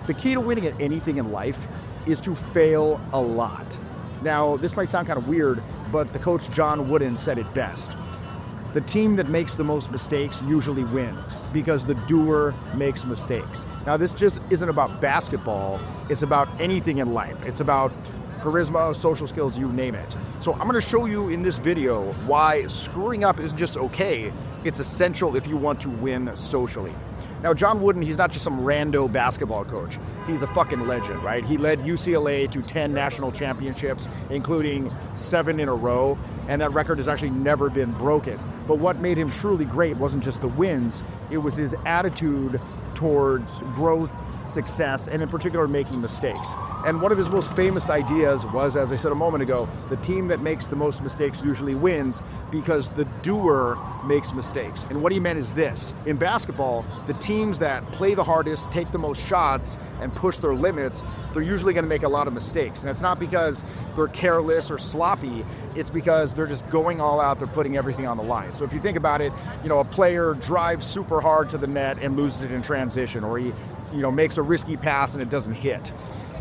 The key to winning at anything in life is to fail a lot. Now, this might sound kind of weird, but the coach John Wooden said it best. The team that makes the most mistakes usually wins because the doer makes mistakes. Now, this just isn't about basketball. It's about anything in life. It's about charisma, social skills, you name it. So I'm going to show you in this video why screwing up isn't just okay. It's essential if you want to win socially. Now, John Wooden, he's not just some rando basketball coach. He's a fucking legend, right? He led UCLA to 10 national championships, including 7 in a row, and that record has actually never been broken. But what made him truly great wasn't just the wins, it was his attitude towards growth, success, and in particular making mistakes. And one of his most famous ideas was, as I said a moment ago, the team that makes the most mistakes usually wins because the doer makes mistakes. And what he meant is this: in basketball, the teams that play the hardest, take the most shots, and push their limits, they're usually going to make a lot of mistakes. And it's not because they're careless or sloppy, it's because they're just going all out, they're putting everything on the line. So if you think about it, a player drives super hard to the net and loses it in transition, or he makes a risky pass and it doesn't hit.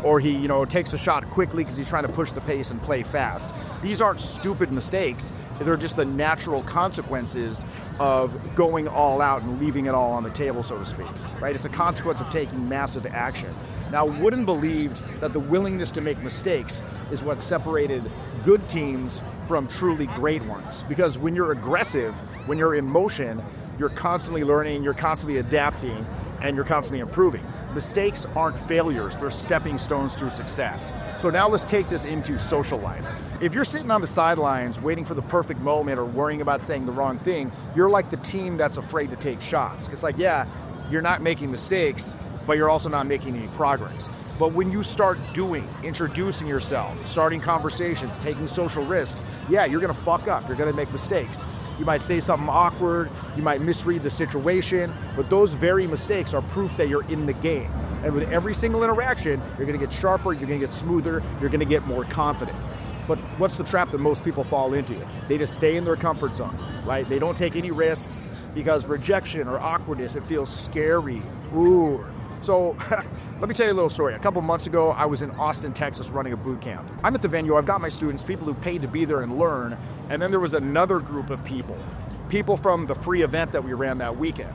Or he, takes a shot quickly because he's trying to push the pace and play fast. These aren't stupid mistakes. They're just the natural consequences of going all out and leaving it all on the table, so to speak, right? It's a consequence of taking massive action. Now, Wooden believed that the willingness to make mistakes is what separated good teams from truly great ones. Because when you're aggressive, when you're in motion, you're constantly learning, you're constantly adapting, and you're constantly improving. Mistakes aren't failures, they're stepping stones to success. So now let's take this into social life. If you're sitting on the sidelines waiting for the perfect moment or worrying about saying the wrong thing, you're like the team that's afraid to take shots. It's like, yeah, you're not making mistakes, but you're also not making any progress. But when you start doing, introducing yourself, starting conversations, taking social risks, yeah, you're gonna fuck up, you're gonna make mistakes. You might say something awkward, you might misread the situation, but those very mistakes are proof that you're in the game. And with every single interaction, you're gonna get sharper, you're gonna get smoother, you're gonna get more confident. But what's the trap that most people fall into? They just stay in their comfort zone, right? They don't take any risks because rejection or awkwardness, it feels scary. Ooh. So let me tell you a little story. A couple months ago, I was in Austin, Texas running a boot camp. I'm at the venue, I've got my students, people who paid to be there and learn, and then there was another group of people from the free event that we ran that weekend.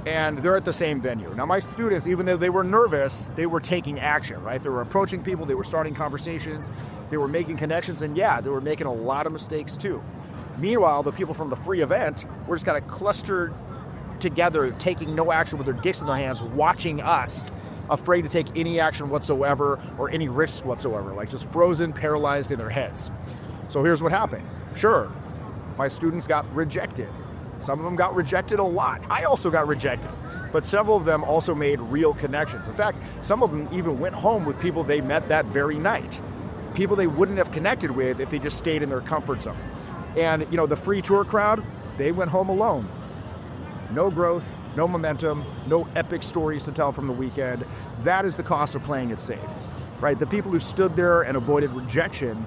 And they're at the same venue. Now my students, even though they were nervous, they were taking action, right? They were approaching people, they were starting conversations, they were making connections, and yeah, they were making a lot of mistakes too. Meanwhile, the people from the free event were just kind of clustered together, taking no action with their dicks in their hands, watching us, afraid to take any action whatsoever or any risks whatsoever, like just frozen, paralyzed in their heads. So here's what happened. Sure, my students got rejected. Some of them got rejected a lot. I also got rejected, but several of them also made real connections. In fact, some of them even went home with people they met that very night, people they wouldn't have connected with if they just stayed in their comfort zone. And the free tour crowd, they went home alone. No growth, no momentum, no epic stories to tell from the weekend. That is the cost of playing it safe, right? The people who stood there and avoided rejection,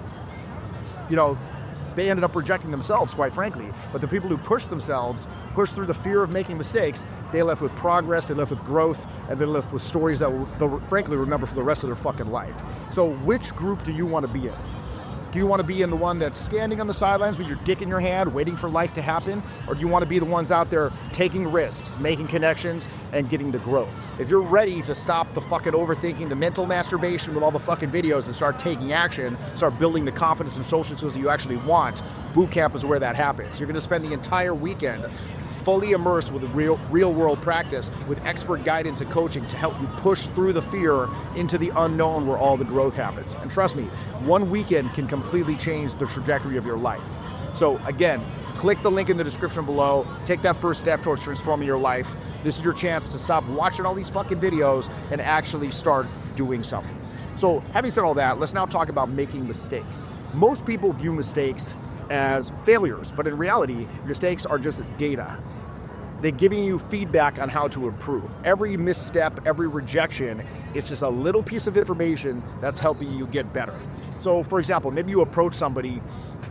they ended up rejecting themselves, quite frankly. But the people who pushed themselves, pushed through the fear of making mistakes, they left with progress, they left with growth, and they left with stories that they'll frankly remember for the rest of their fucking life. So which group do you want to be in? Do you want to be in the one that's standing on the sidelines with your dick in your hand, waiting for life to happen? Or do you want to be the ones out there taking risks, making connections, and getting the growth? If you're ready to stop the fucking overthinking, the mental masturbation with all the fucking videos and start taking action, start building the confidence and social skills that you actually want, boot camp is where that happens. You're going to spend the entire weekend fully immersed with real world practice with expert guidance and coaching to help you push through the fear into the unknown where all the growth happens. And trust me, one weekend can completely change the trajectory of your life. So again, click the link in the description below, take that first step towards transforming your life. This is your chance to stop watching all these fucking videos and actually start doing something. So having said all that, let's now talk about making mistakes. Most people view mistakes as failures, but in reality, mistakes are just data. They're giving you feedback on how to improve. Every misstep, every rejection, it's just a little piece of information that's helping you get better. So for example, maybe you approach somebody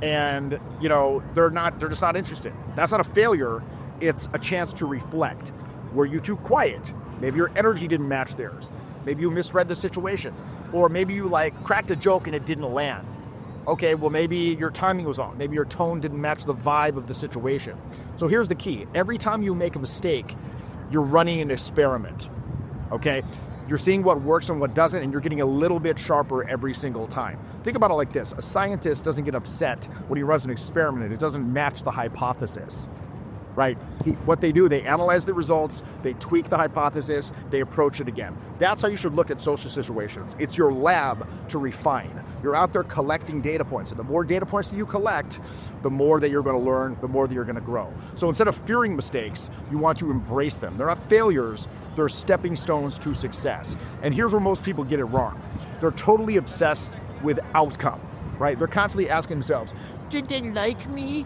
and they're just not interested. That's not a failure, it's a chance to reflect. Were you too quiet? Maybe your energy didn't match theirs. Maybe you misread the situation. Or maybe you cracked a joke and it didn't land. Okay, well maybe your timing was off. Maybe your tone didn't match the vibe of the situation. So here's the key. Every time you make a mistake, you're running an experiment. Okay? You're seeing what works and what doesn't, and you're getting a little bit sharper every single time. Think about it like this. A scientist doesn't get upset when he runs an experiment and it doesn't match the hypothesis, right? What they do, they analyze the results, they tweak the hypothesis, they approach it again. That's how you should look at social situations. It's your lab to refine. You're out there collecting data points, and the more data points that you collect, the more that you're going to learn, the more that you're going to grow. So instead of fearing mistakes, you want to embrace them. They're not failures, they're stepping stones to success. And here's where most people get it wrong. They're totally obsessed with outcome, right? They're constantly asking themselves, did they like me?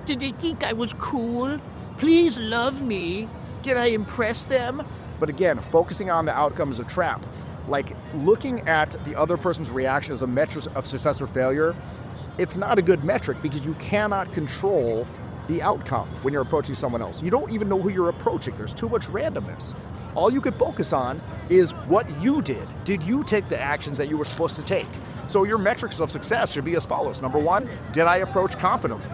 Did they think I was cool? Please love me. Did I impress them? But again, focusing on the outcome is a trap. Like looking at the other person's reaction as a metric of success or failure, it's not a good metric because you cannot control the outcome when you're approaching someone else. You don't even know who you're approaching. There's too much randomness. All you can focus on is what you did. Did you take the actions that you were supposed to take? So your metrics of success should be as follows. Number one, did I approach confidently?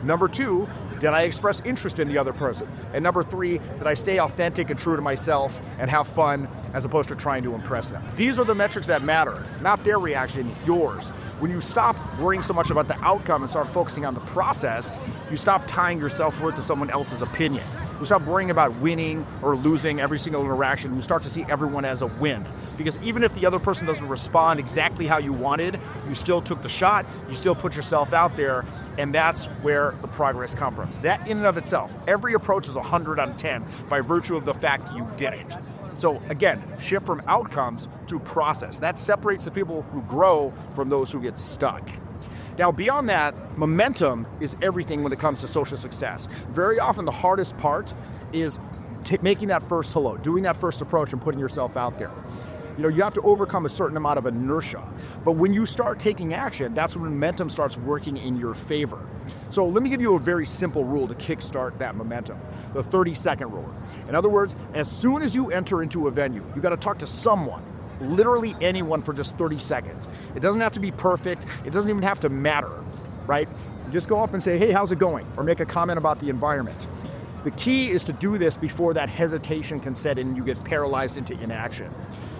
Number two, did I express interest in the other person? And number three, did I stay authentic and true to myself and have fun as opposed to trying to impress them? These are the metrics that matter, not their reaction, yours. When you stop worrying so much about the outcome and start focusing on the process, you stop tying your self-worth to someone else's opinion. You stop worrying about winning or losing every single interaction. You start to see everyone as a win. Because even if the other person doesn't respond exactly how you wanted, you still took the shot, you still put yourself out there, and that's where the progress comes from. That in and of itself, every approach is 100 out of 10 by virtue of the fact you did it. So again, shift from outcomes to process. That separates the people who grow from those who get stuck. Now, beyond that, momentum is everything when it comes to social success. Very often the hardest part is making that first hello, doing that first approach and putting yourself out there. You have to overcome a certain amount of inertia. But when you start taking action, that's when momentum starts working in your favor. So let me give you a very simple rule to kickstart that momentum, the 30-second rule. In other words, as soon as you enter into a venue, you got to talk to someone, literally anyone, for just 30 seconds. It doesn't have to be perfect. It doesn't even have to matter, right? You just go up and say, hey, how's it going? Or make a comment about the environment. The key is to do this before that hesitation can set in and you get paralyzed into inaction.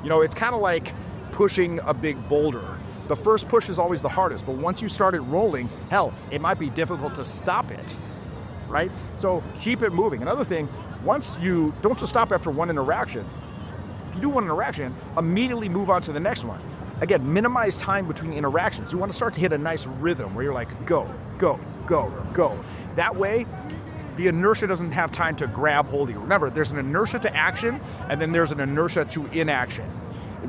It's kind of like pushing a big boulder. The first push is always the hardest, but once you start it rolling, hell, it might be difficult to stop it, right? So keep it moving. Another thing, once you don't just stop after one interaction. If you do one interaction, immediately move on to the next one. Again, minimize time between interactions. You want to start to hit a nice rhythm where you're like, go, go, go, go. That way, the inertia doesn't have time to grab hold of you. Remember, there's an inertia to action, and then there's an inertia to inaction.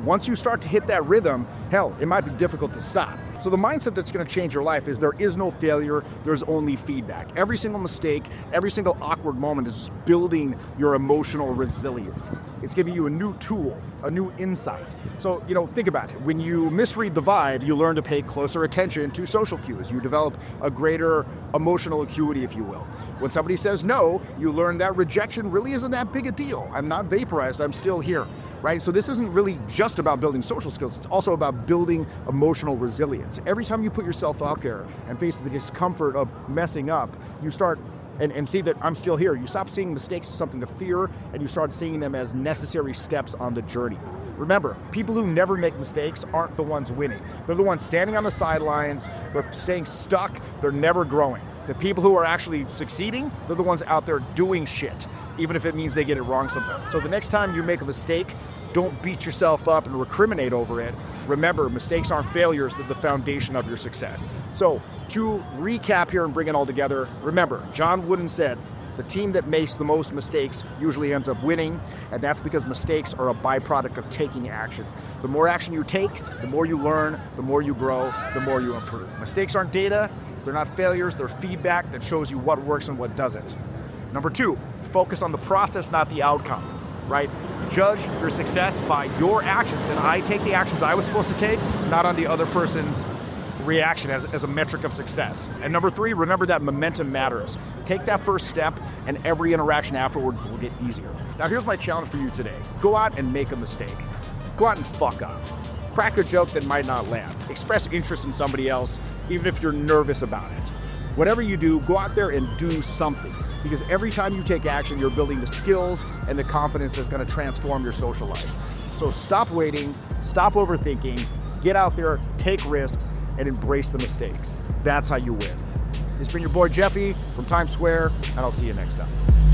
Once you start to hit that rhythm, hell, it might be difficult to stop. So the mindset that's going to change your life is there is no failure, there's only feedback. Every single mistake, every single awkward moment is just building your emotional resilience. It's giving you a new tool, a new insight. So, think about it. When you misread the vibe, you learn to pay closer attention to social cues. You develop a greater emotional acuity, if you will. When somebody says no, you learn that rejection really isn't that big a deal. I'm not vaporized, I'm still here. Right? So this isn't really just about building social skills, it's also about building emotional resilience. Every time you put yourself out there and face the discomfort of messing up, you start and see that I'm still here. You stop seeing mistakes as something to fear, and you start seeing them as necessary steps on the journey. Remember, people who never make mistakes aren't the ones winning. They're the ones standing on the sidelines, they're staying stuck, they're never growing. The people who are actually succeeding, they're the ones out there doing shit, even if it means they get it wrong sometimes. So the next time you make a mistake, don't beat yourself up and recriminate over it. Remember, mistakes aren't failures, they're the foundation of your success. So to recap here and bring it all together, remember, John Wooden said, the team that makes the most mistakes usually ends up winning, and that's because mistakes are a byproduct of taking action. The more action you take, the more you learn, the more you grow, the more you improve. Mistakes aren't data, they're not failures, they're feedback that shows you what works and what doesn't. Number two, focus on the process, not the outcome, right? Judge your success by your actions, and I take the actions I was supposed to take, not on the other person's reaction as a metric of success. And number three, remember that momentum matters. Take that first step, and every interaction afterwards will get easier. Now here's my challenge for you today. Go out and make a mistake. Go out and fuck up. Crack a joke that might not land. Express interest in somebody else, even if you're nervous about it. Whatever you do, go out there and do something. Because every time you take action, you're building the skills and the confidence that's going to transform your social life. So stop waiting, stop overthinking, get out there, take risks, and embrace the mistakes. That's how you win. It's been your boy Jeffy from Times Square, and I'll see you next time.